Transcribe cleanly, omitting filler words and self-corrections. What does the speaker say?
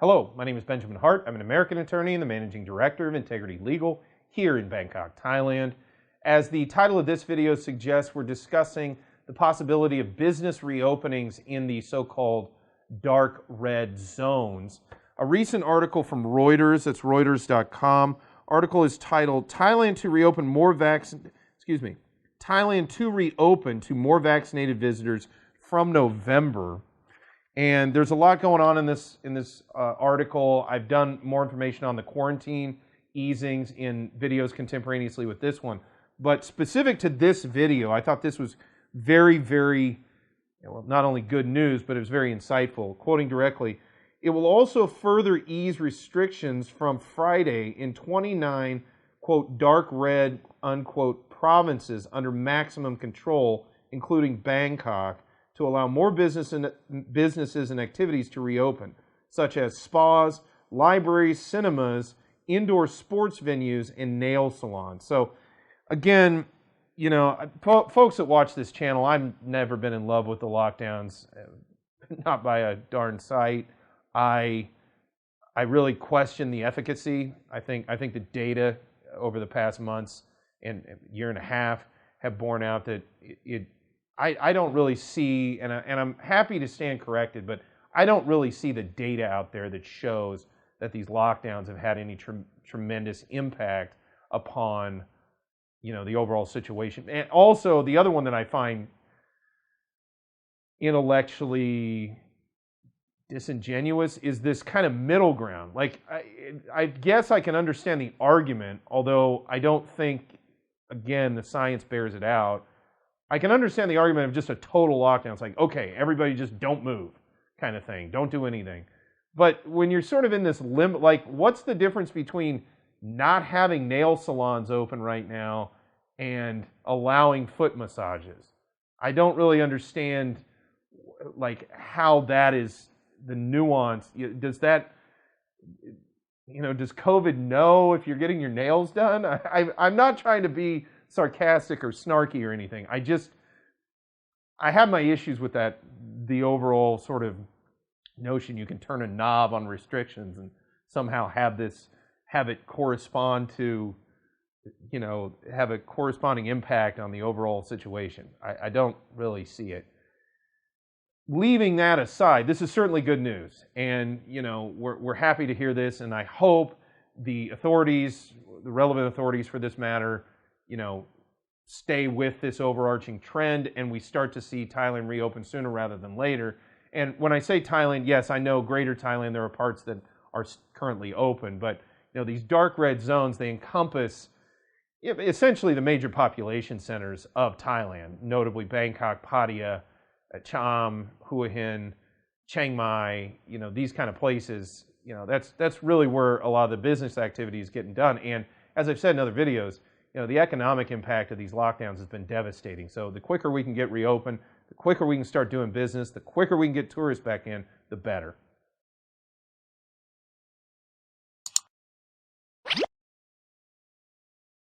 Hello, my name is Benjamin Hart. I'm an American attorney and the managing director of Integrity Legal here in Bangkok, Thailand. As the title of this video suggests, we're discussing the possibility of business reopenings in the so-called dark red zones. A recent article from Reuters, that's Reuters.com, article is titled Thailand to reopen to more vaccinated visitors from November. And there's a lot going on in this article. I've done more information on the quarantine easings in videos contemporaneously with this one. But specific to this video, I thought this was very, very, well, not only good news, but it was very insightful. Quoting directly, it will also further ease restrictions from Friday in 29, quote, dark red, unquote, provinces under maximum control, including Bangkok, to allow more businesses and activities to reopen, such as spas, libraries, cinemas, indoor sports venues, and nail salons. So, again, you know, folks that watch this channel, I've never been in love with the lockdowns, not by a darn sight. I really question the efficacy. I think the data over the past months and year and a half have borne out that I don't really see, and I'm happy to stand corrected, but I don't really see the data out there that shows that these lockdowns have had any tremendous impact upon, you know, the overall situation. And also, the other one that I find intellectually disingenuous is this kind of middle ground. Like, I guess I can understand the argument, although I don't think, again, the science bears it out. I can understand the argument of just a total lockdown. It's like, okay, everybody just don't move kind of thing. Don't do anything. But when you're sort of in this limit, like, what's the difference between not having nail salons open right now and allowing foot massages? I don't really understand, like, how that is the nuance. Does that, you know, does COVID know if you're getting your nails done? I'm not trying to be sarcastic or snarky or anything. I have my issues with that, the overall sort of notion you can turn a knob on restrictions and somehow have it correspond to, you know, have a corresponding impact on the overall situation. I don't really see it. Leaving that aside, this is certainly good news, and, you know, we're happy to hear this, and I hope the authorities, the relevant authorities for this matter, you know, stay with this overarching trend, and we start to see Thailand reopen sooner rather than later. And when I say Thailand, yes, I know Greater Thailand, there are parts that are currently open, but, you know, these dark red zones, they encompass essentially the major population centers of Thailand, notably Bangkok, Pattaya, Cham, Hua Hin, Chiang Mai, you know, these kind of places. You know, that's really where a lot of the business activity is getting done. And as I've said in other videos, you know, the economic impact of these lockdowns has been devastating. So the quicker we can get reopened, the quicker we can start doing business, the quicker we can get tourists back in, the better.